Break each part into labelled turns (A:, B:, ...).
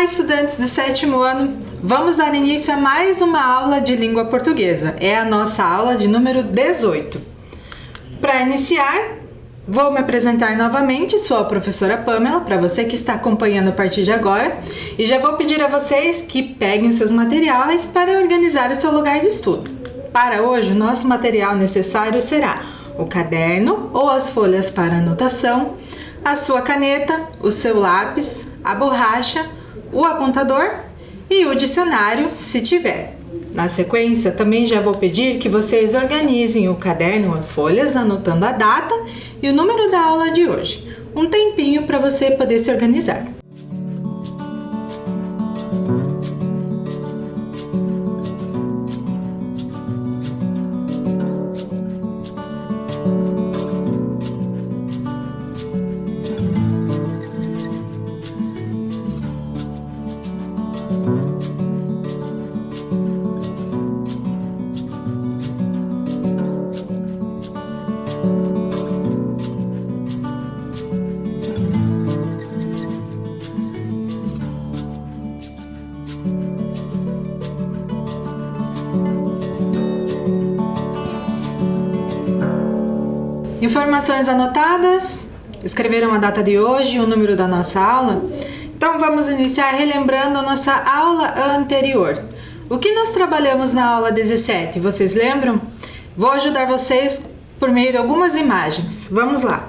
A: estudantes do 7º ano, vamos dar início a mais uma aula de língua portuguesa. É a nossa aula de número 18. Para iniciar, vou me apresentar novamente, sou a professora Pamela, para você que está acompanhando a partir de agora, e já vou pedir a vocês que peguem os seus materiais para organizar o seu lugar de estudo. Para hoje, o nosso material necessário será o caderno ou as folhas para anotação, a sua caneta, o seu lápis, a borracha, o apontador e o dicionário, se tiver. Na sequência, também já vou pedir que vocês organizem o caderno, as folhas, anotando a data e o número da aula de hoje. Um tempinho para você poder se organizar. Informações anotadas, escreveram a data de hoje e o número da nossa aula? Então vamos iniciar relembrando a nossa aula anterior. O que nós trabalhamos na aula 17, vocês lembram? Vou ajudar vocês por meio de algumas imagens. Vamos lá.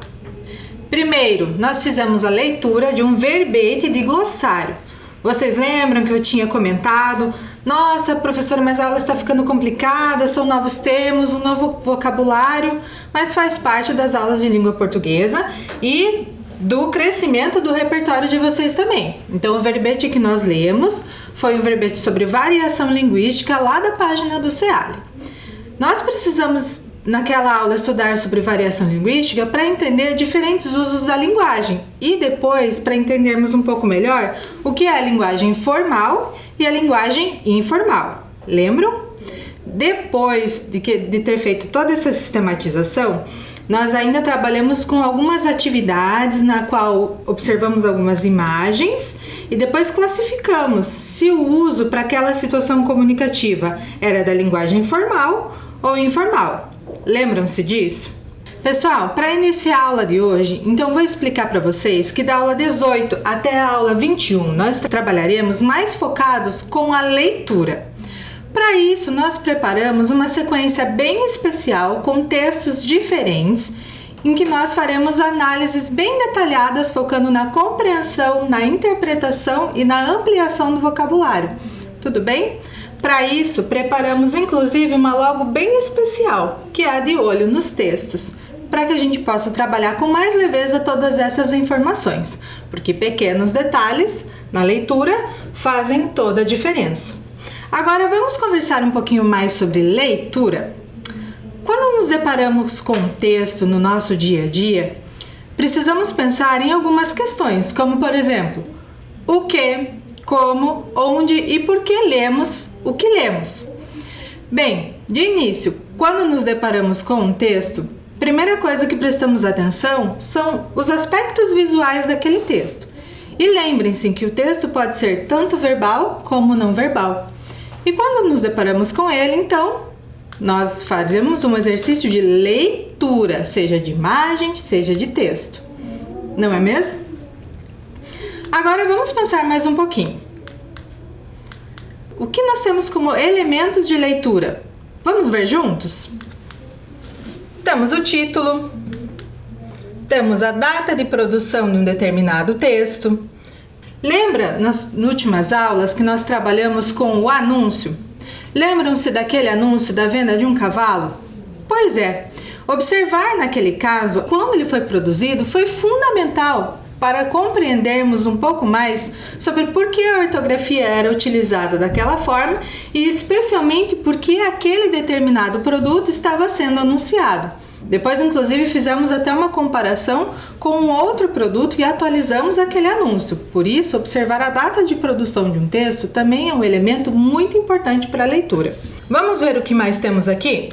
A: Primeiro, nós fizemos a leitura de um verbete de glossário. Vocês lembram que eu tinha comentado? Nossa, professora, mas a aula está ficando complicada, são novos termos, um novo vocabulário, mas faz parte das aulas de língua portuguesa e do crescimento do repertório de vocês também. Então, o verbete que nós lemos foi um verbete sobre variação linguística lá da página do SEALI. Nós precisamos, naquela aula, estudar sobre variação linguística para entender diferentes usos da linguagem e depois para entendermos um pouco melhor o que é a linguagem formal e a linguagem informal. Lembram? Depois de ter feito toda essa sistematização, nós ainda trabalhamos com algumas atividades na qual observamos algumas imagens e depois classificamos se o uso para aquela situação comunicativa era da linguagem formal ou informal. Lembram-se disso? Pessoal, para iniciar a aula de hoje, então vou explicar para vocês que da aula 18 até a aula 21 nós trabalharemos mais focados com a leitura. Para isso, nós preparamos uma sequência bem especial com textos diferentes em que nós faremos análises bem detalhadas focando na compreensão, na interpretação e na ampliação do vocabulário. Tudo bem? Para isso, preparamos inclusive uma logo bem especial, que é a de olho nos textos, para que a gente possa trabalhar com mais leveza todas essas informações, porque pequenos detalhes na leitura fazem toda a diferença. Agora vamos conversar um pouquinho mais sobre leitura. Quando nos deparamos com um texto no nosso dia a dia, precisamos pensar em algumas questões, como por exemplo, o que, como, onde e por que lemos o que lemos. Bem, de início, quando nos deparamos com um texto, a primeira coisa que prestamos atenção são os aspectos visuais daquele texto. E lembrem-se que o texto pode ser tanto verbal como não verbal. E quando nos deparamos com ele, então, nós fazemos um exercício de leitura, seja de imagem, seja de texto. Não é mesmo? Agora vamos pensar mais um pouquinho. O que nós temos como elementos de leitura? Vamos ver juntos? Temos o título, temos a data de produção de um determinado texto. Lembra nas últimas aulas que nós trabalhamos com o anúncio? Lembram-se daquele anúncio da venda de um cavalo? Pois é, observar naquele caso, quando ele foi produzido, foi fundamental para compreendermos um pouco mais sobre por que a ortografia era utilizada daquela forma e especialmente por que aquele determinado produto estava sendo anunciado. Depois, inclusive, fizemos até uma comparação com um outro produto e atualizamos aquele anúncio. Por isso, observar a data de produção de um texto também é um elemento muito importante para a leitura. Vamos ver o que mais temos aqui?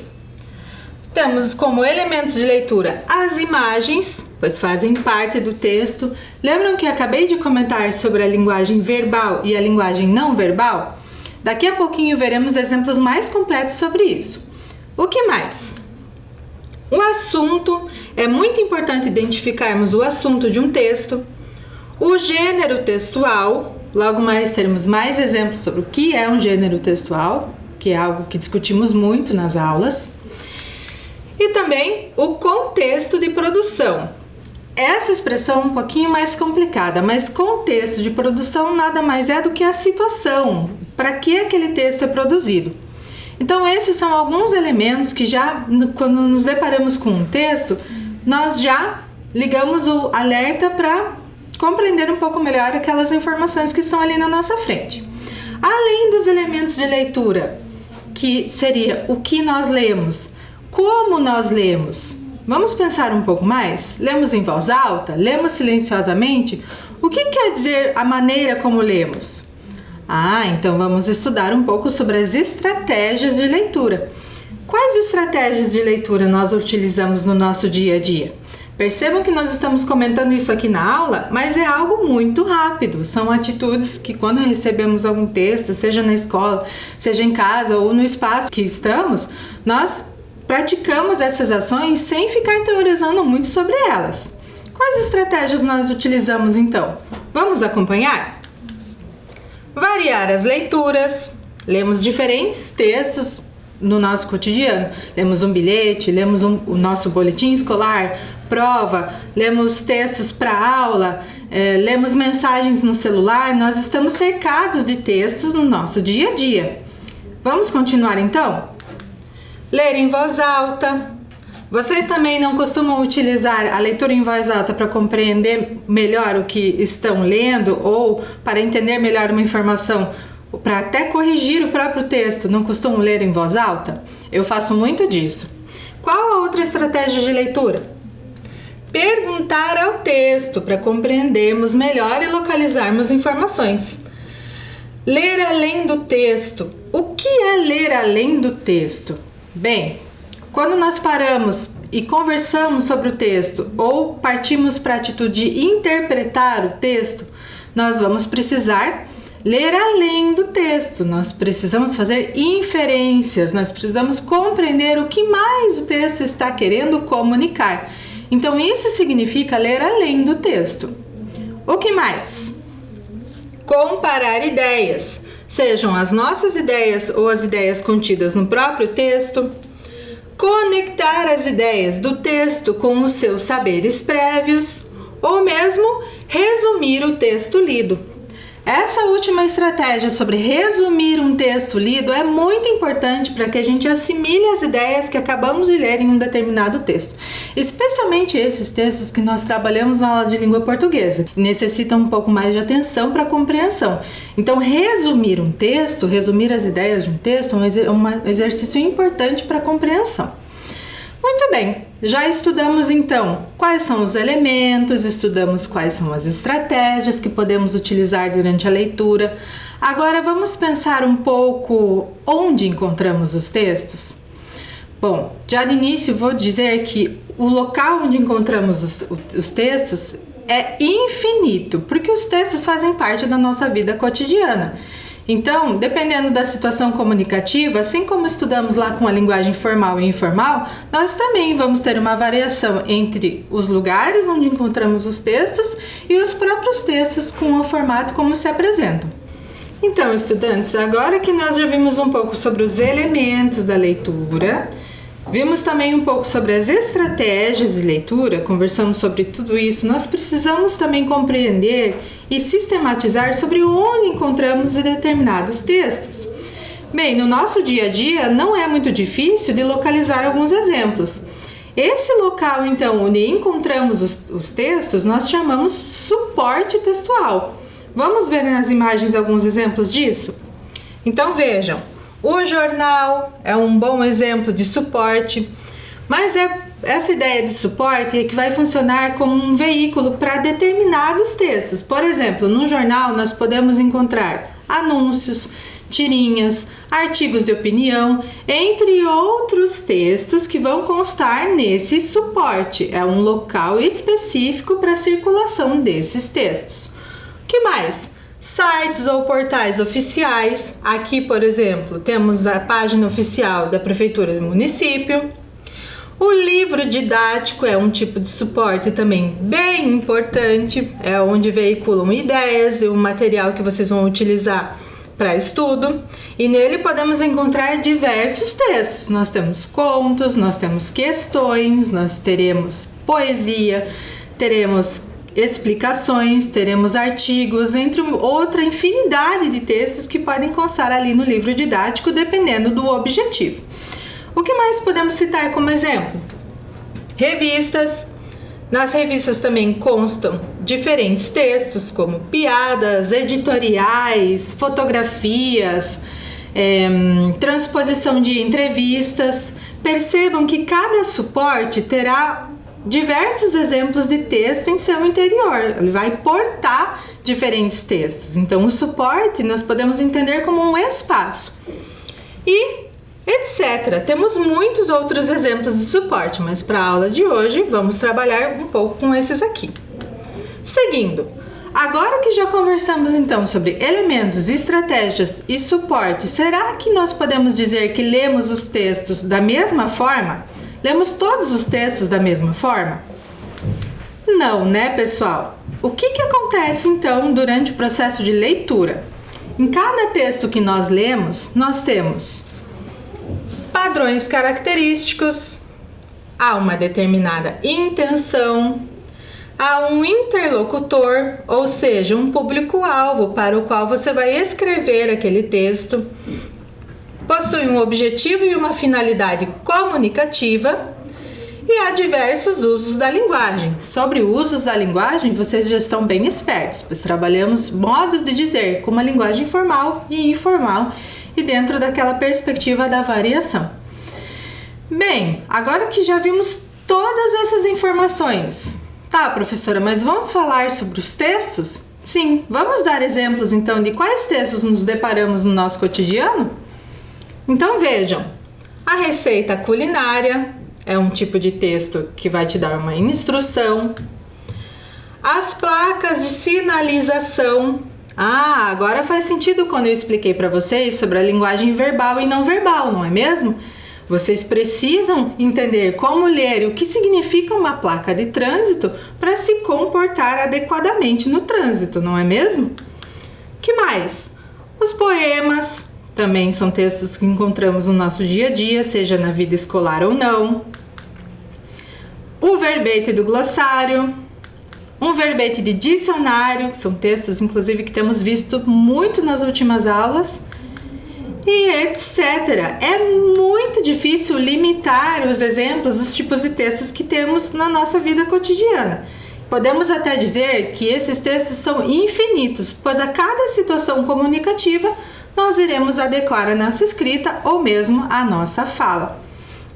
A: Temos como elementos de leitura as imagens, pois fazem parte do texto. Lembram que acabei de comentar sobre a linguagem verbal e a linguagem não verbal? Daqui a pouquinho veremos exemplos mais completos sobre isso. O que mais? O assunto. É muito importante identificarmos o assunto de um texto. O gênero textual. Logo mais teremos mais exemplos sobre o que é um gênero textual, que é algo que discutimos muito nas aulas. E também o contexto de produção. Essa expressão é um pouquinho mais complicada, mas contexto de produção nada mais é do que a situação, para que aquele texto é produzido. Então esses são alguns elementos que já, quando nos deparamos com um texto, nós já ligamos o alerta para compreender um pouco melhor aquelas informações que estão ali na nossa frente. Além dos elementos de leitura, que seria o que nós lemos, como nós lemos. Vamos pensar um pouco mais? Lemos em voz alta? Lemos silenciosamente? O que quer dizer a maneira como lemos? Então vamos estudar um pouco sobre as estratégias de leitura. Quais estratégias de leitura nós utilizamos no nosso dia a dia? Percebam que nós estamos comentando isso aqui na aula, mas é algo muito rápido. São atitudes que quando recebemos algum texto, seja na escola, seja em casa ou no espaço que estamos, nós praticamos essas ações sem ficar teorizando muito sobre elas. Quais estratégias nós utilizamos então? Vamos acompanhar? Variar as leituras. Lemos diferentes textos no nosso cotidiano. Lemos um bilhete, lemos o nosso boletim escolar, prova, lemos textos para aula, lemos mensagens no celular. Nós estamos cercados de textos no nosso dia a dia. Vamos continuar então? Ler em voz alta. Vocês também não costumam utilizar a leitura em voz alta para compreender melhor o que estão lendo ou para entender melhor uma informação, para até corrigir o próprio texto? Não costumam ler em voz alta? Eu faço muito disso. Qual a outra estratégia de leitura? Perguntar ao texto para compreendermos melhor e localizarmos informações. Ler além do texto. O que é ler além do texto? Bem, quando nós paramos e conversamos sobre o texto ou partimos para a atitude de interpretar o texto, nós vamos precisar ler além do texto. Nós precisamos fazer inferências, nós precisamos compreender o que mais o texto está querendo comunicar. Então isso significa ler além do texto. O que mais? Comparar ideias. Sejam as nossas ideias ou as ideias contidas no próprio texto, conectar as ideias do texto com os seus saberes prévios, ou mesmo resumir o texto lido. Essa última estratégia sobre resumir um texto lido é muito importante para que a gente assimile as ideias que acabamos de ler em um determinado texto, especialmente esses textos que nós trabalhamos na aula de língua portuguesa, necessitam um pouco mais de atenção para a compreensão. Então, resumir um texto, resumir as ideias de um texto é um exercício importante para a compreensão. Muito bem, já estudamos então quais são os elementos, estudamos quais são as estratégias que podemos utilizar durante a leitura. Agora vamos pensar um pouco onde encontramos os textos? Bom, já de início vou dizer que o local onde encontramos os textos é infinito, porque os textos fazem parte da nossa vida cotidiana. Então, dependendo da situação comunicativa, assim como estudamos lá com a linguagem formal e informal, nós também vamos ter uma variação entre os lugares onde encontramos os textos e os próprios textos com o formato como se apresentam. Então, estudantes, agora que nós já vimos um pouco sobre os elementos da leitura, vimos também um pouco sobre as estratégias de leitura, conversamos sobre tudo isso, nós precisamos também compreender e sistematizar sobre onde encontramos determinados textos. Bem, no nosso dia a dia não é muito difícil de localizar alguns exemplos. Esse local, então, onde encontramos os textos, nós chamamos suporte textual. Vamos ver nas imagens alguns exemplos disso? Então vejam, o jornal é um bom exemplo de suporte, mas essa ideia de suporte é que vai funcionar como um veículo para determinados textos. Por exemplo, no jornal nós podemos encontrar anúncios, tirinhas, artigos de opinião, entre outros textos que vão constar nesse suporte. É um local específico para a circulação desses textos. O que mais? Sites ou portais oficiais. Aqui, por exemplo, temos a página oficial da Prefeitura do município. O livro didático é um tipo de suporte também bem importante, é onde veiculam ideias e o material que vocês vão utilizar para estudo. E nele podemos encontrar diversos textos. Nós temos contos, nós temos questões, nós teremos poesia, teremos explicações, teremos artigos, entre outra infinidade de textos que podem constar ali no livro didático, dependendo do objetivo. O que mais podemos citar como exemplo? Revistas. Nas revistas também constam diferentes textos, como piadas, editoriais, fotografias, transposição de entrevistas. Percebam que cada suporte terá diversos exemplos de texto em seu interior. Ele vai portar diferentes textos. Então, o suporte nós podemos entender como um espaço. E etc. Temos muitos outros exemplos de suporte, mas para a aula de hoje vamos trabalhar um pouco com esses aqui. Seguindo, agora que já conversamos então sobre elementos, estratégias e suporte, será que nós podemos dizer que lemos os textos da mesma forma? Lemos todos os textos da mesma forma? Não, né, pessoal? O que acontece então durante o processo de leitura? Em cada texto que nós lemos, nós temos padrões característicos, há uma determinada intenção, há um interlocutor, ou seja, um público-alvo para o qual você vai escrever aquele texto, possui um objetivo e uma finalidade comunicativa e há diversos usos da linguagem. Sobre usos da linguagem, vocês já estão bem espertos, pois trabalhamos modos de dizer com uma linguagem formal e informal e dentro daquela perspectiva da variação. Bem, agora que já vimos todas essas informações, tá, professora, mas vamos falar sobre os textos? Sim, vamos dar exemplos então de quais textos nos deparamos no nosso cotidiano? Então vejam, a receita culinária é um tipo de texto que vai te dar uma instrução. As placas de sinalização. Agora faz sentido quando eu expliquei para vocês sobre a linguagem verbal e não verbal, não é mesmo? Vocês precisam entender como ler e o que significa uma placa de trânsito para se comportar adequadamente no trânsito, não é mesmo? Que mais? Os poemas também são textos que encontramos no nosso dia a dia, seja na vida escolar ou não. O verbete do glossário. Um verbete de dicionário, que são textos, inclusive, que temos visto muito nas últimas aulas, e etc. É muito difícil limitar os exemplos, os tipos de textos que temos na nossa vida cotidiana. Podemos até dizer que esses textos são infinitos, pois a cada situação comunicativa nós iremos adequar a nossa escrita ou mesmo a nossa fala.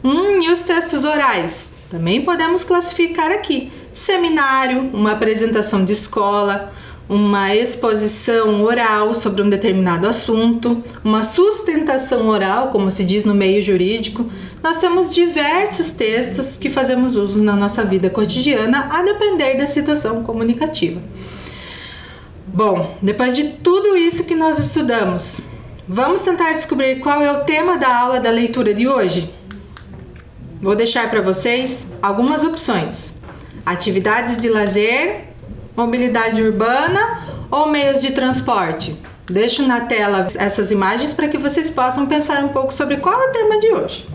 A: E os textos orais? Também podemos classificar aqui. Seminário, uma apresentação de escola, uma exposição oral sobre um determinado assunto, uma sustentação oral, como se diz no meio jurídico. Nós temos diversos textos que fazemos uso na nossa vida cotidiana, a depender da situação comunicativa. Bom, depois de tudo isso que nós estudamos, vamos tentar descobrir qual é o tema da aula da leitura de hoje? Vou deixar para vocês algumas opções. Atividades de lazer, mobilidade urbana ou meios de transporte? Deixo na tela essas imagens para que vocês possam pensar um pouco sobre qual é o tema de hoje.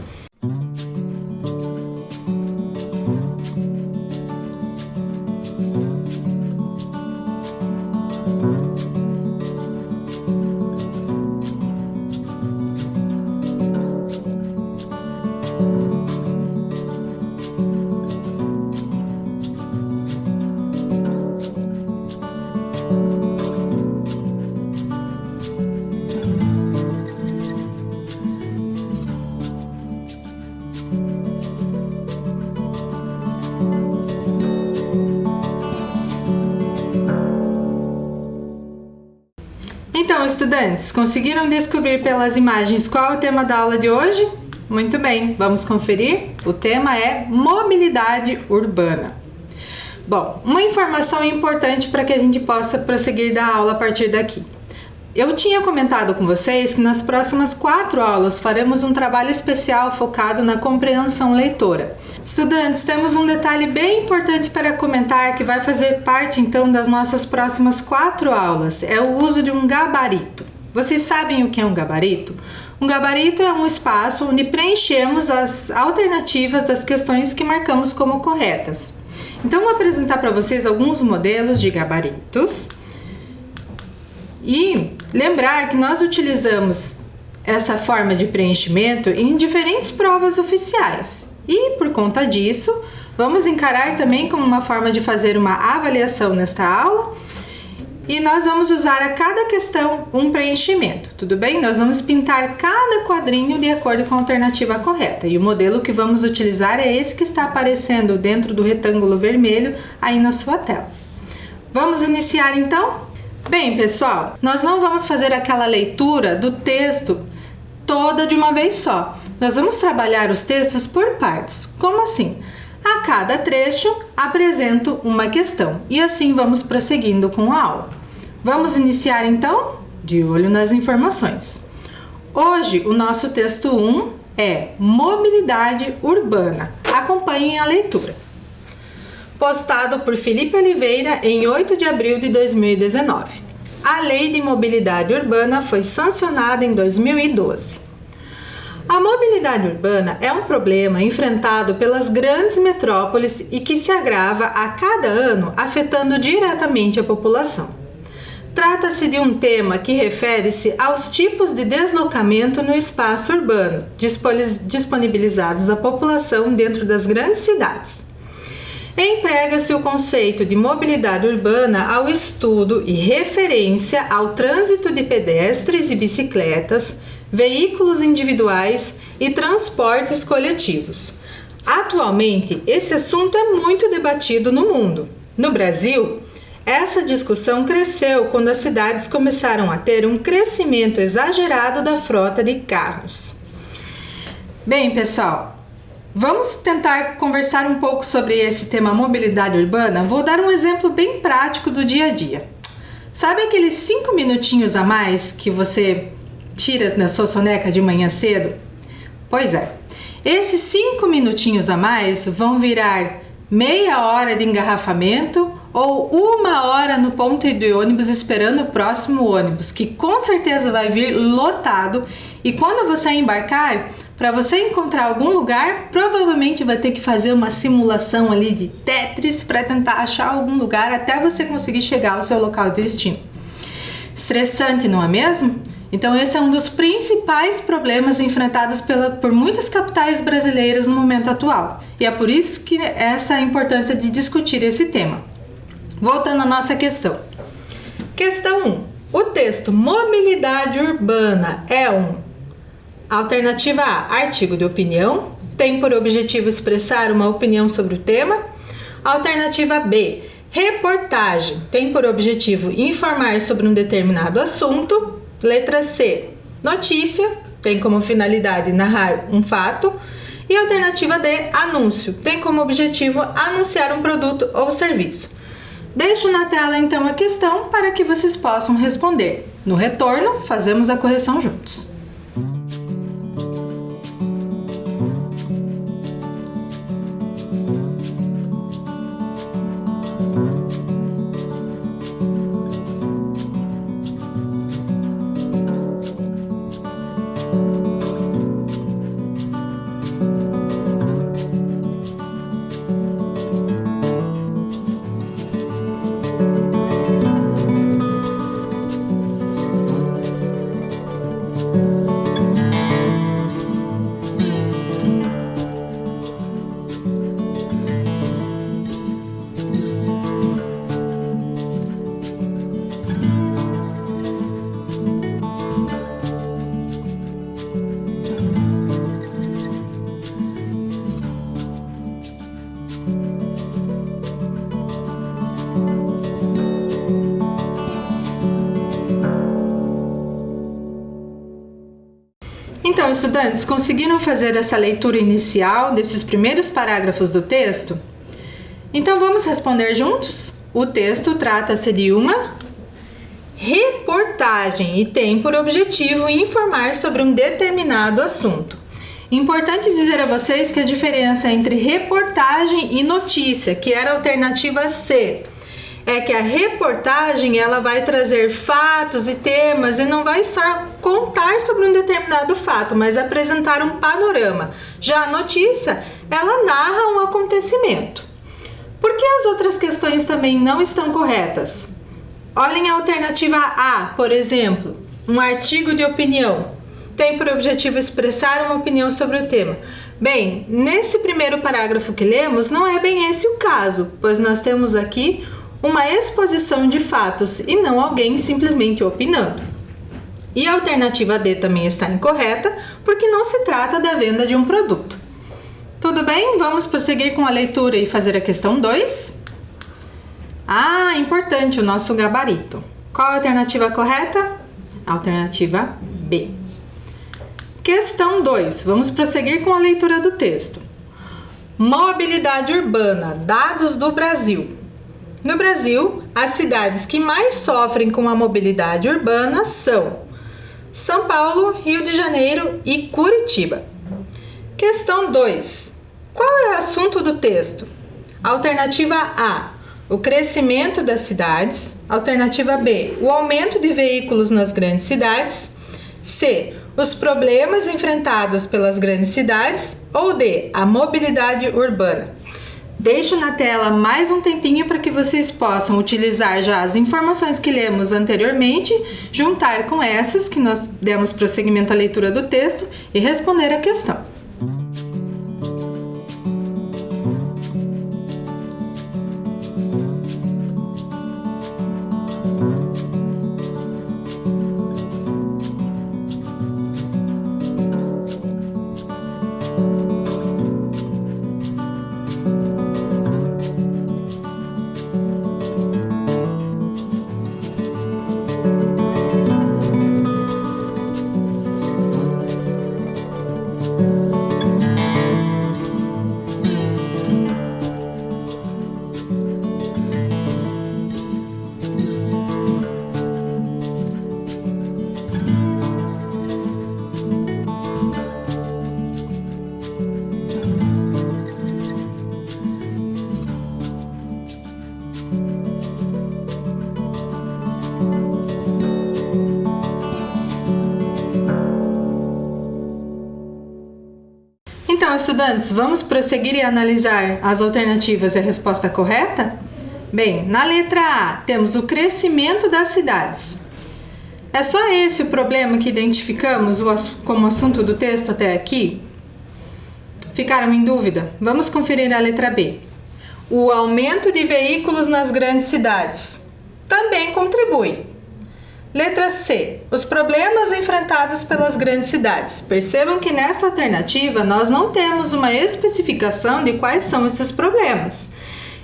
A: estudantes, conseguiram descobrir pelas imagens qual é o tema da aula de hoje? Muito bem, vamos conferir? O tema é mobilidade urbana. Bom, uma informação importante para que a gente possa prosseguir da aula a partir daqui. Eu tinha comentado com vocês que nas próximas 4 aulas faremos um trabalho especial focado na compreensão leitora. Estudantes, temos um detalhe bem importante para comentar que vai fazer parte então das nossas próximas 4 aulas, é o uso de um gabarito. Vocês sabem o que é um gabarito? Um gabarito é um espaço onde preenchemos as alternativas das questões que marcamos como corretas. Então, vou apresentar para vocês alguns modelos de gabaritos e lembrar que nós utilizamos essa forma de preenchimento em diferentes provas oficiais. E, por conta disso, vamos encarar também como uma forma de fazer uma avaliação nesta aula. E nós vamos usar a cada questão um preenchimento, tudo bem? Nós vamos pintar cada quadrinho de acordo com a alternativa correta. E o modelo que vamos utilizar é esse que está aparecendo dentro do retângulo vermelho aí na sua tela. Vamos iniciar então? Bem, pessoal, nós não vamos fazer aquela leitura do texto toda de uma vez só. Nós vamos trabalhar os textos por partes. Como assim? A cada trecho apresento uma questão e assim vamos prosseguindo com a aula. Vamos iniciar então? De olho nas informações. Hoje o nosso texto 1 é Mobilidade Urbana. Acompanhem a leitura. Postado por Felipe Oliveira em 8 de abril de 2019. A Lei de Mobilidade Urbana foi sancionada em 2012. A mobilidade urbana é um problema enfrentado pelas grandes metrópoles e que se agrava a cada ano, afetando diretamente a população. Trata-se de um tema que refere-se aos tipos de deslocamento no espaço urbano, disponibilizados à população dentro das grandes cidades. Emprega-se o conceito de mobilidade urbana ao estudo e referência ao trânsito de pedestres e bicicletas, veículos individuais e transportes coletivos. Atualmente, esse assunto é muito debatido no mundo. No Brasil, essa discussão cresceu quando as cidades começaram a ter um crescimento exagerado da frota de carros. Bem, pessoal, vamos tentar conversar um pouco sobre esse tema mobilidade urbana? Vou dar um exemplo bem prático do dia a dia. Sabe aqueles 5 minutinhos a mais que você tira na sua soneca de manhã cedo? Pois é, esses 5 minutinhos a mais vão virar meia hora de engarrafamento ou 1 hora no ponto de ônibus esperando o próximo ônibus, que com certeza vai vir lotado, e quando você embarcar, para você encontrar algum lugar, provavelmente vai ter que fazer uma simulação ali de Tetris para tentar achar algum lugar até você conseguir chegar ao seu local de destino. Estressante, não é mesmo? Então esse é um dos principais problemas enfrentados por muitas capitais brasileiras no momento atual. E é por isso que essa é a importância de discutir esse tema. Voltando à nossa questão. Questão 1. O texto Mobilidade Urbana é Alternativa A, artigo de opinião, tem por objetivo expressar uma opinião sobre o tema. Alternativa B, reportagem, tem por objetivo informar sobre um determinado assunto. Letra C, notícia, tem como finalidade narrar um fato. E alternativa D, anúncio, tem como objetivo anunciar um produto ou serviço. Deixo na tela então a questão para que vocês possam responder. No retorno, fazemos a correção juntos. Então, estudantes, conseguiram fazer essa leitura inicial desses primeiros parágrafos do texto? Então, vamos responder juntos? O texto trata-se de uma reportagem e tem por objetivo informar sobre um determinado assunto. Importante dizer a vocês que a diferença entre reportagem e notícia, que era a alternativa C, é que a reportagem ela vai trazer fatos e temas e não vai só contar sobre um determinado fato, mas apresentar um panorama. Já a notícia, ela narra um acontecimento. Por que as outras questões também não estão corretas? Olhem a alternativa A, por exemplo, um artigo de opinião. Tem por objetivo expressar uma opinião sobre o tema. Bem, nesse primeiro parágrafo que lemos, não é bem esse o caso, pois nós temos aqui uma exposição de fatos e não alguém simplesmente opinando. E a alternativa D também está incorreta, porque não se trata da venda de um produto. Tudo bem? Vamos prosseguir com a leitura e fazer a questão 2. Importante o nosso gabarito. Qual a alternativa correta? Alternativa B. Questão 2. Vamos prosseguir com a leitura do texto. Mobilidade urbana, dados do Brasil. No Brasil, as cidades que mais sofrem com a mobilidade urbana são São Paulo, Rio de Janeiro e Curitiba. Questão 2. Qual é o assunto do texto? Alternativa A, o crescimento das cidades. Alternativa B, o aumento de veículos nas grandes cidades. C, os problemas enfrentados pelas grandes cidades. Ou D, a mobilidade urbana. Deixo na tela mais um tempinho para que vocês possam utilizar já as informações que lemos anteriormente, juntar com essas que nós demos prosseguimento à leitura do texto e responder a questão. Então, estudantes, vamos prosseguir e analisar as alternativas e a resposta correta? Bem, na letra A, temos o crescimento das cidades. É só esse o problema que identificamos como assunto do texto até aqui? Ficaram em dúvida? Vamos conferir a letra B. O aumento de veículos nas grandes cidades também contribui. Letra C. Os problemas enfrentados pelas grandes cidades. Percebam que nessa alternativa nós não temos uma especificação de quais são esses problemas.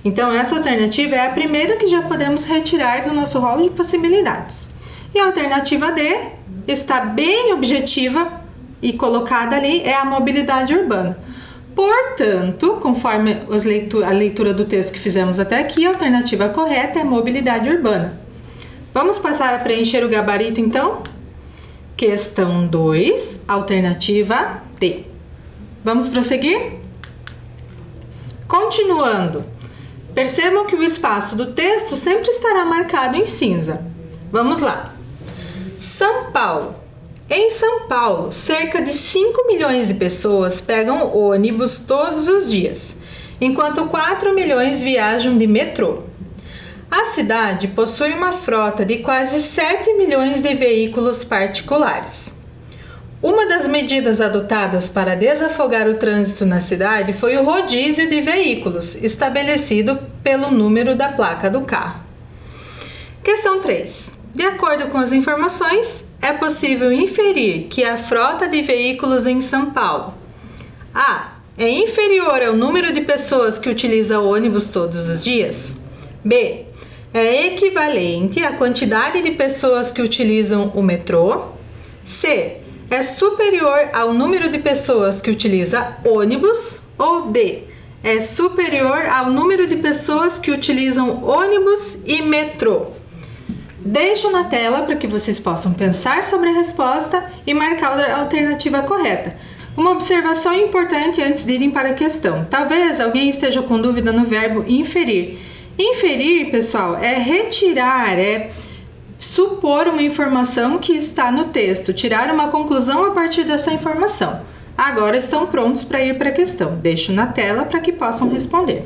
A: Então, essa alternativa é a primeira que já podemos retirar do nosso rol de possibilidades. E a alternativa D está bem objetiva e colocada ali, é a mobilidade urbana. Portanto, conforme a leitura do texto que fizemos até aqui, a alternativa correta é mobilidade urbana. Vamos passar a preencher o gabarito, então? Questão 2, alternativa D. Vamos prosseguir? Continuando. Percebam que o espaço do texto sempre estará marcado em cinza. Vamos lá. São Paulo. Em São Paulo, cerca de 5 milhões de pessoas pegam ônibus todos os dias, enquanto 4 milhões viajam de metrô. A cidade possui uma frota de quase 7 milhões de veículos particulares. Uma das medidas adotadas para desafogar o trânsito na cidade foi o rodízio de veículos, estabelecido pelo número da placa do carro. Questão 3. De acordo com as informações, é possível inferir que a frota de veículos em São Paulo A. É inferior ao número de pessoas que utilizam ônibus todos os dias. B. É equivalente à quantidade de pessoas que utilizam o metrô. C. é superior ao número de pessoas que utiliza ônibus, ou D, é superior ao número de pessoas que utilizam ônibus e metrô? Deixo na tela para que vocês possam pensar sobre a resposta e marcar a alternativa correta. Uma observação importante antes de irem para a questão. Talvez alguém esteja com dúvida no verbo inferir. Inferir, pessoal, é retirar, é supor uma informação que está no texto, tirar uma conclusão a partir dessa informação. Agora estão prontos para ir para a questão. Deixo na tela para que possam responder.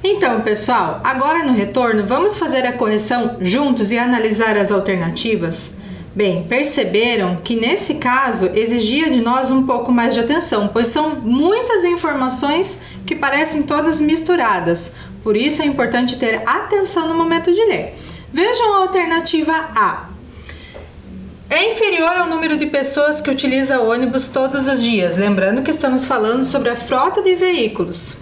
A: Então, pessoal, agora no retorno, vamos fazer a correção juntos e analisar as alternativas? Bem, perceberam que nesse caso exigia de nós um pouco mais de atenção, pois são muitas informações que parecem todas misturadas. Por isso é importante ter atenção no momento de ler. Vejam a alternativa A. É inferior ao número de pessoas que utiliza ônibus todos os dias. Lembrando que estamos falando sobre a frota de veículos.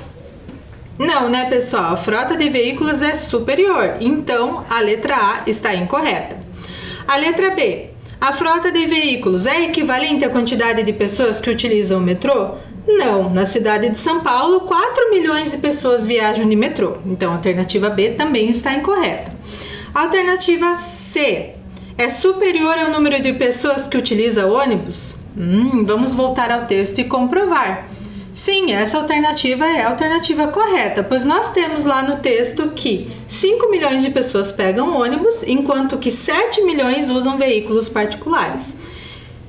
A: Não, né, pessoal? A frota de veículos é superior, então a letra A está incorreta. A letra B. A frota de veículos é equivalente à quantidade de pessoas que utilizam o metrô? Não. Na cidade de São Paulo, 4 milhões de pessoas viajam de metrô. Então a alternativa B também está incorreta. A alternativa C. É superior ao número de pessoas que utilizam ônibus? Vamos voltar ao texto e comprovar. Sim, essa alternativa é a alternativa correta, pois nós temos lá no texto que 5 milhões de pessoas pegam ônibus, enquanto que 7 milhões usam veículos particulares.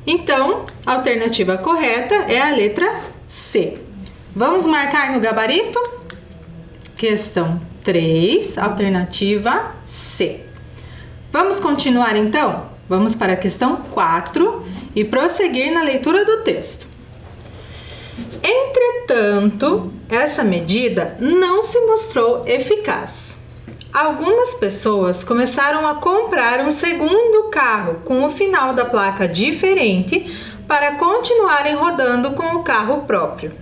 A: Então, a alternativa correta é a letra C. Vamos marcar no gabarito? Questão 3, alternativa C. Vamos continuar então? Vamos para a questão 4 e prosseguir na leitura do texto. Entretanto, essa medida não se mostrou eficaz. Algumas pessoas começaram a comprar um segundo carro com o final da placa diferente para continuarem rodando com o carro próprio.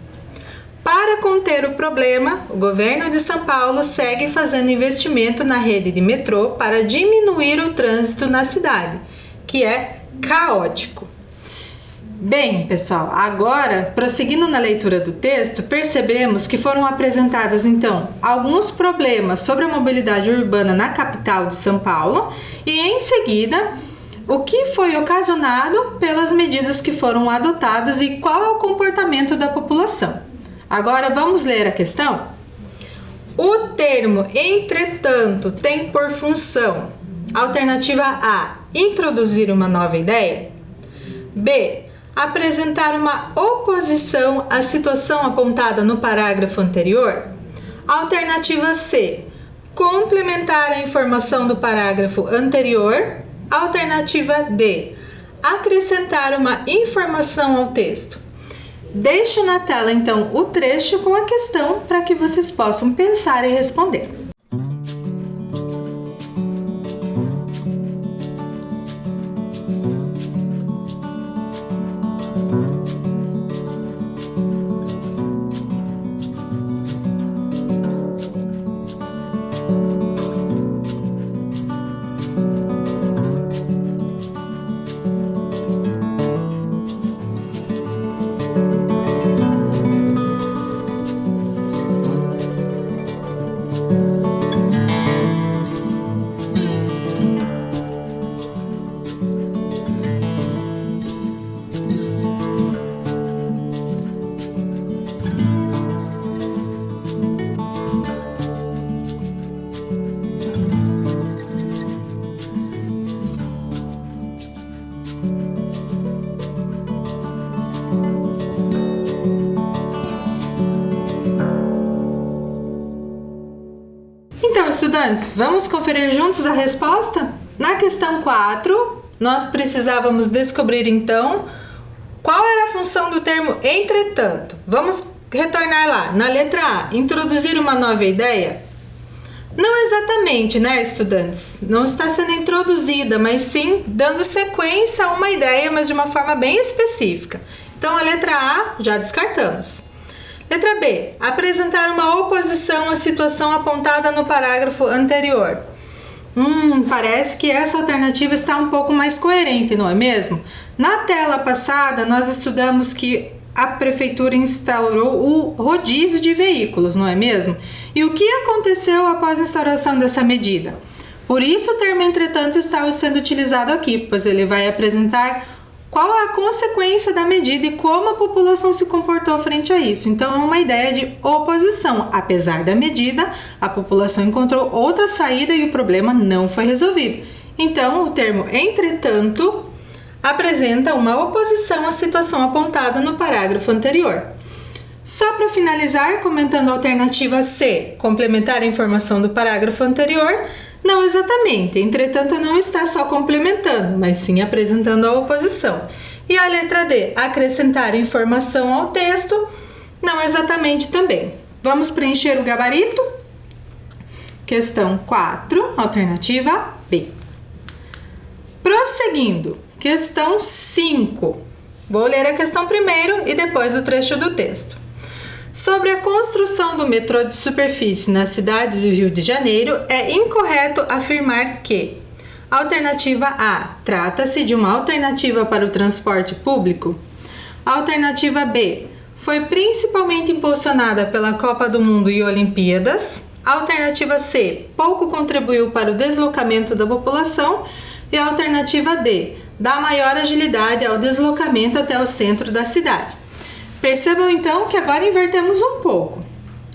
A: Para conter o problema, o governo de São Paulo segue fazendo investimento na rede de metrô para diminuir o trânsito na cidade, que é caótico. Bem, pessoal, agora, prosseguindo na leitura do texto, percebemos que foram apresentadas, então, alguns problemas sobre a mobilidade urbana na capital de São Paulo e, em seguida, o que foi ocasionado pelas medidas que foram adotadas e qual é o comportamento da população. Agora, vamos ler a questão? O termo entretanto tem por função: alternativa A, introduzir uma nova ideia. B, apresentar uma oposição à situação apontada no parágrafo anterior. Alternativa C, complementar a informação do parágrafo anterior. Alternativa D, acrescentar uma informação ao texto. Deixo na tela então o trecho com a questão para que vocês possam pensar e responder. estudantes, vamos conferir juntos a resposta? Na questão 4, nós precisávamos descobrir então qual era a função do termo entretanto. Vamos retornar lá. Na letra A, introduzir uma nova ideia? Não exatamente, né, estudantes? Não está sendo introduzida, mas sim dando sequência a uma ideia, mas de uma forma bem específica. Então, a letra A já descartamos. Letra B, apresentar uma oposição à situação apontada no parágrafo anterior. Parece que essa alternativa está um pouco mais coerente, não é mesmo? Na tela passada, nós estudamos que a prefeitura instaurou o rodízio de veículos, não é mesmo? E o que aconteceu após a instauração dessa medida? Por isso o termo entretanto está sendo utilizado aqui, pois ele vai apresentar qual a consequência da medida e como a população se comportou frente a isso. Então é uma ideia de oposição. Apesar da medida, a população encontrou outra saída e o problema não foi resolvido. Então o termo entretanto apresenta uma oposição à situação apontada no parágrafo anterior. Só para finalizar, comentando a alternativa C, complementar a informação do parágrafo anterior, não exatamente, entretanto não está só complementando, mas sim apresentando a oposição. E a letra D, acrescentar informação ao texto, não exatamente também. Vamos preencher o gabarito? Questão 4, alternativa B. Prosseguindo, questão 5. Vou ler a questão primeiro e depois o trecho do texto. Sobre a construção do metrô de superfície na cidade do Rio de Janeiro, é incorreto afirmar que: alternativa A, trata-se de uma alternativa para o transporte público. Alternativa B, foi principalmente impulsionada pela Copa do Mundo e Olimpíadas. Alternativa C, pouco contribuiu para o deslocamento da população. E a alternativa D, dá maior agilidade ao deslocamento até o centro da cidade. Percebam então que agora invertemos um pouco.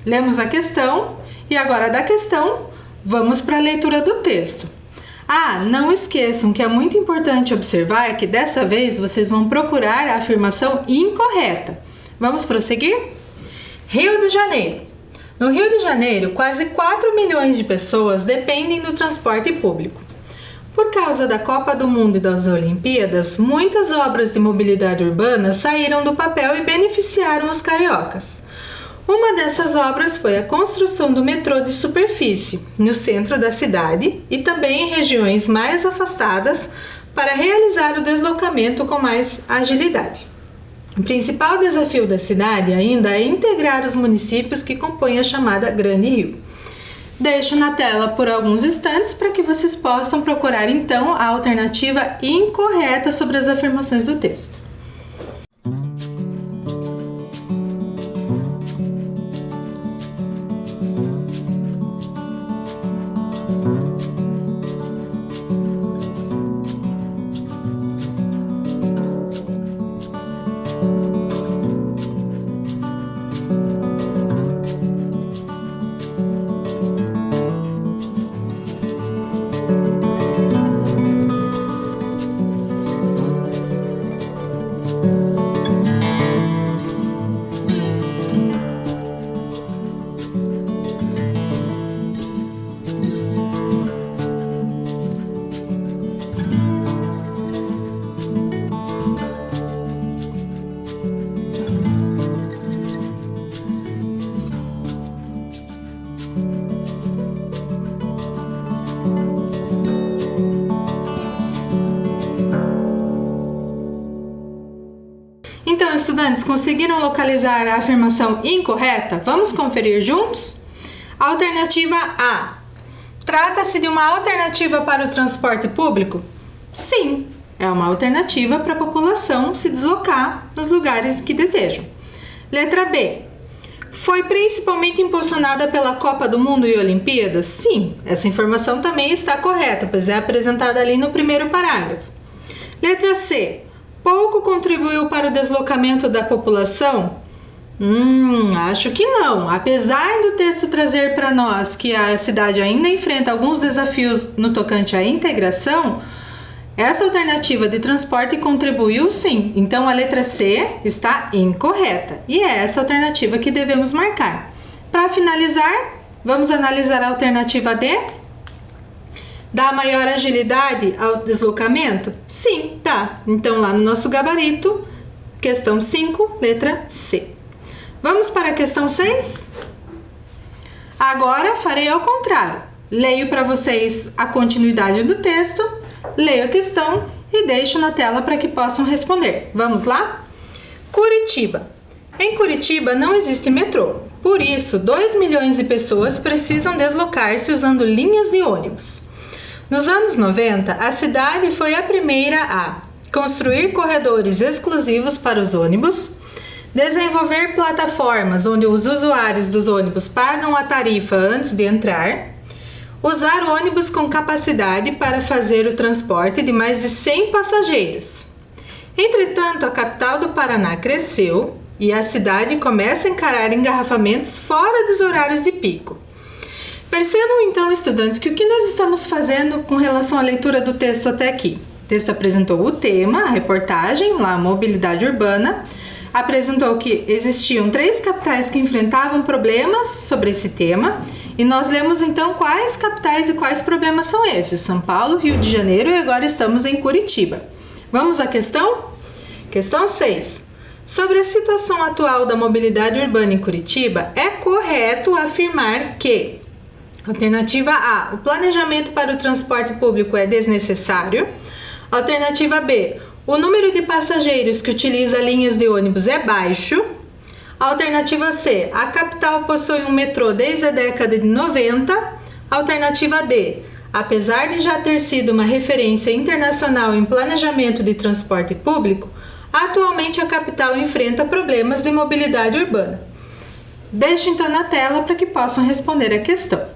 A: Lemos a questão e agora da questão vamos para a leitura do texto. Não esqueçam que é muito importante observar que dessa vez vocês vão procurar a afirmação incorreta. Vamos prosseguir? Rio de Janeiro. No Rio de Janeiro, quase 4 milhões de pessoas dependem do transporte público. Por causa da Copa do Mundo e das Olimpíadas, muitas obras de mobilidade urbana saíram do papel e beneficiaram os cariocas. Uma dessas obras foi a construção do metrô de superfície, no centro da cidade e também em regiões mais afastadas, para realizar o deslocamento com mais agilidade. O principal desafio da cidade ainda é integrar os municípios que compõem a chamada Grande Rio. Deixo na tela por alguns instantes para que vocês possam procurar então a alternativa incorreta sobre as afirmações do texto. Então, estudantes, conseguiram localizar a afirmação incorreta? Vamos conferir juntos? Alternativa A. Trata-se de uma alternativa para o transporte público? Sim, é uma alternativa para a população se deslocar nos lugares que desejam. Letra B. Foi principalmente impulsionada pela Copa do Mundo e Olimpíadas? Sim, essa informação também está correta, pois é apresentada ali no primeiro parágrafo. Letra C. Pouco contribuiu para o deslocamento da população? Acho que não. Apesar do texto trazer para nós que a cidade ainda enfrenta alguns desafios no tocante à integração, essa alternativa de transporte contribuiu sim. Então a letra C está incorreta e é essa alternativa que devemos marcar. Para finalizar, Vamos analisar a alternativa D? Dá maior agilidade ao deslocamento? Sim, dá. Então, lá no nosso gabarito, questão 5, letra C. Vamos para a questão 6? Agora farei ao contrário. Leio para vocês a continuidade do texto, leio a questão e deixo na tela para que possam responder. Vamos lá? Curitiba. Em Curitiba não existe metrô. Por isso, 2 milhões de pessoas precisam deslocar-se usando linhas de ônibus. Nos anos 90, a cidade foi a primeira a construir corredores exclusivos para os ônibus, desenvolver plataformas onde os usuários dos ônibus pagam a tarifa antes de entrar, usar ônibus com capacidade para fazer o transporte de mais de 100 passageiros. Entretanto, a capital do Paraná cresceu e a cidade começa a encarar engarrafamentos fora dos horários de pico. Percebam então, estudantes, que o que nós estamos fazendo com relação à leitura do texto até aqui? O texto apresentou o tema, a reportagem, lá, mobilidade urbana, apresentou que existiam 3 capitais que enfrentavam problemas sobre esse tema, e nós lemos então quais capitais e quais problemas são esses: São Paulo, Rio de Janeiro, e agora estamos em Curitiba. Vamos à questão? Questão 6. Sobre a situação atual da mobilidade urbana em Curitiba, é correto afirmar que: alternativa A, o planejamento para o transporte público é desnecessário. Alternativa B, o número de passageiros que utiliza linhas de ônibus é baixo. Alternativa C, a capital possui um metrô desde a década de 90. Alternativa D, apesar de já ter sido uma referência internacional em planejamento de transporte público, atualmente a capital enfrenta problemas de mobilidade urbana. Deixe então na tela para que possam responder a questão.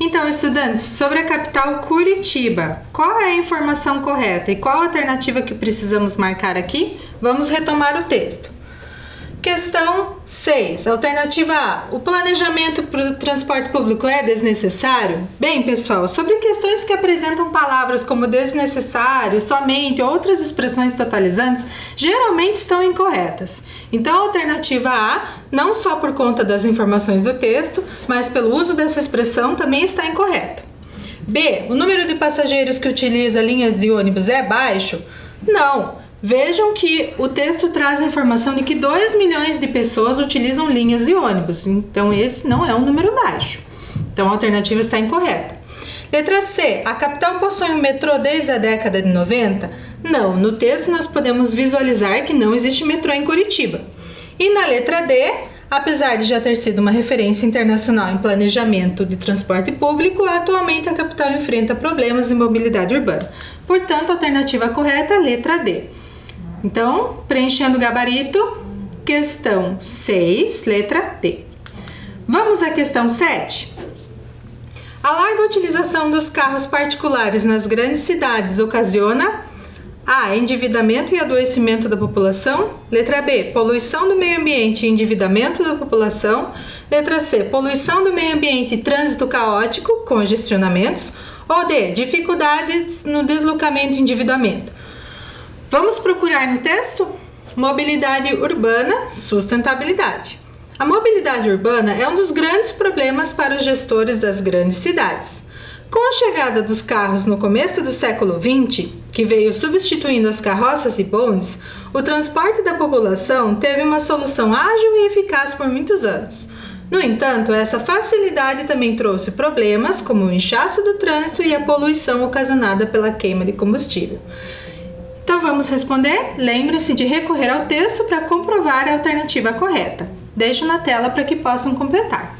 A: Então, estudantes, sobre a capital Curitiba, qual é a informação correta e qual a alternativa que precisamos marcar aqui? Vamos retomar o texto. Questão 6, alternativa A, o planejamento para o transporte público é desnecessário? Bem, pessoal, sobre questões que apresentam palavras como desnecessário, somente ou outras expressões totalizantes, geralmente estão incorretas. Então, a alternativa A, não só por conta das informações do texto, mas pelo uso dessa expressão, também está incorreta. B, o número de passageiros que utiliza linhas de ônibus é baixo? Não. Vejam que o texto traz a informação de que 2 milhões de pessoas utilizam linhas de ônibus, então esse não é um número baixo. Então a alternativa está incorreta. Letra C, a capital possui um metrô desde a década de 90? Não, no texto nós podemos visualizar que não existe metrô em Curitiba. E na letra D, apesar de já ter sido uma referência internacional em planejamento de transporte público, atualmente a capital enfrenta problemas de mobilidade urbana. Portanto, a alternativa correta é a letra D. Então, preenchendo o gabarito, questão 6, letra D. Vamos à questão 7. A larga utilização dos carros particulares nas grandes cidades ocasiona A, endividamento e adoecimento da população. Letra B, poluição do meio ambiente e endividamento da população. Letra C, poluição do meio ambiente e trânsito caótico, congestionamentos. Ou D, dificuldades no deslocamento e endividamento. Vamos procurar no texto? Mobilidade urbana, sustentabilidade. A mobilidade urbana é um dos grandes problemas para os gestores das grandes cidades. Com a chegada dos carros no começo do século XX, que veio substituindo as carroças e bondes, o transporte da população teve uma solução ágil e eficaz por muitos anos. No entanto, essa facilidade também trouxe problemas como o inchaço do trânsito e a poluição ocasionada pela queima de combustível. Então vamos responder? Lembre-se de recorrer ao texto para comprovar a alternativa correta. Deixo na tela para que possam completar.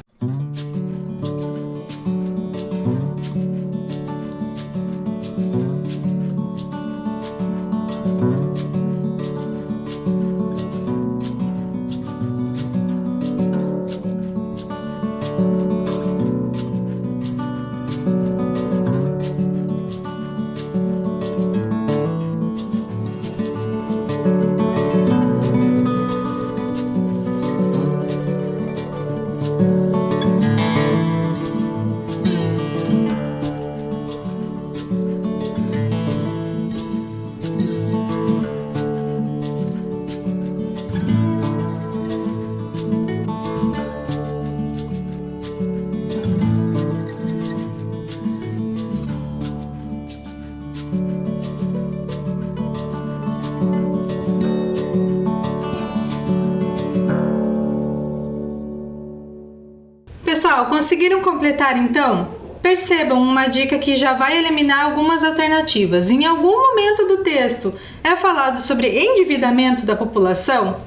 A: Pessoal, conseguiram completar então? Percebam uma dica que já vai eliminar algumas alternativas. Em algum momento do texto é falado sobre endividamento da população?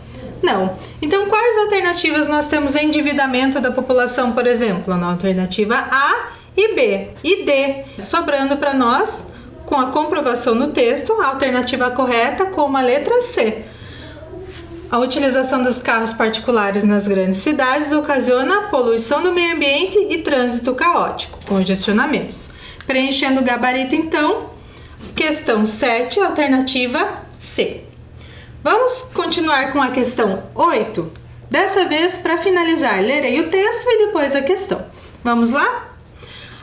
A: Não. Então, quais alternativas nós temos endividamento da população, por exemplo? Na alternativa A e B e D, sobrando para nós, com a comprovação no texto, a alternativa correta como a letra C. A utilização dos carros particulares nas grandes cidades ocasiona poluição do meio ambiente e trânsito caótico, congestionamentos. Preenchendo o gabarito, então, questão 7, alternativa C. Vamos continuar com a questão 8? Dessa vez, para finalizar, lerei o texto e depois a questão. Vamos lá?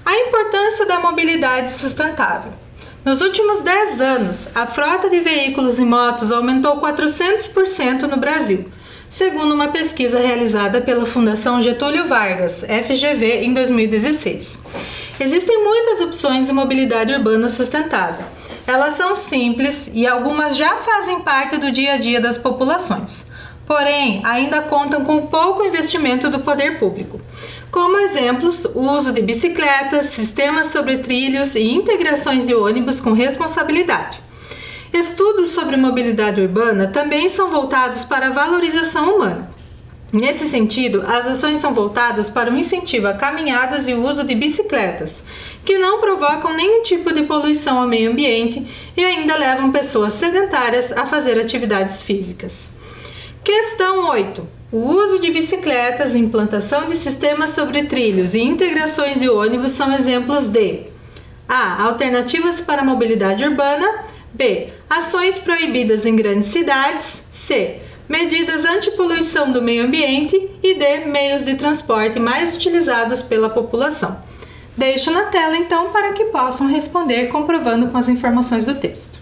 A: A importância da mobilidade sustentável. Nos últimos 10 anos, a frota de veículos e motos aumentou 400% no Brasil, segundo uma pesquisa realizada pela Fundação Getúlio Vargas, FGV, em 2016. Existem muitas opções de mobilidade urbana sustentável. Elas são simples e algumas já fazem parte do dia a dia das populações. Porém, ainda contam com pouco investimento do poder público. Como exemplos, o uso de bicicletas, sistemas sobre trilhos e integrações de ônibus com responsabilidade. Estudos sobre mobilidade urbana também são voltados para a valorização humana. Nesse sentido, as ações são voltadas para o incentivo a caminhadas e o uso de bicicletas, que não provocam nenhum tipo de poluição ao meio ambiente e ainda levam pessoas sedentárias a fazer atividades físicas. Questão 8. O uso de bicicletas, implantação de sistemas sobre trilhos e integrações de ônibus são exemplos de A. Alternativas para a mobilidade urbana. B. Ações proibidas em grandes cidades. C. Medidas antipoluição do meio ambiente. E D. Meios de transporte mais utilizados pela população. Deixo na tela então para que possam responder comprovando com as informações do texto.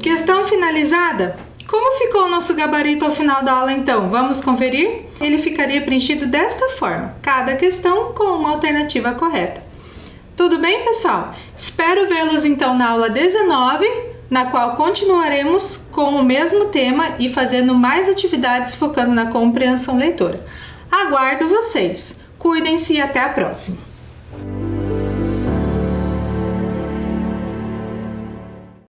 A: Questão finalizada? Como ficou o nosso gabarito ao final da aula então? Vamos conferir? Ele ficaria preenchido desta forma, cada questão com uma alternativa correta. Tudo bem, pessoal? Espero vê-los então na aula 19, na qual continuaremos com o mesmo tema e fazendo mais atividades focando na compreensão leitora. Aguardo vocês. Cuidem-se e até a próxima!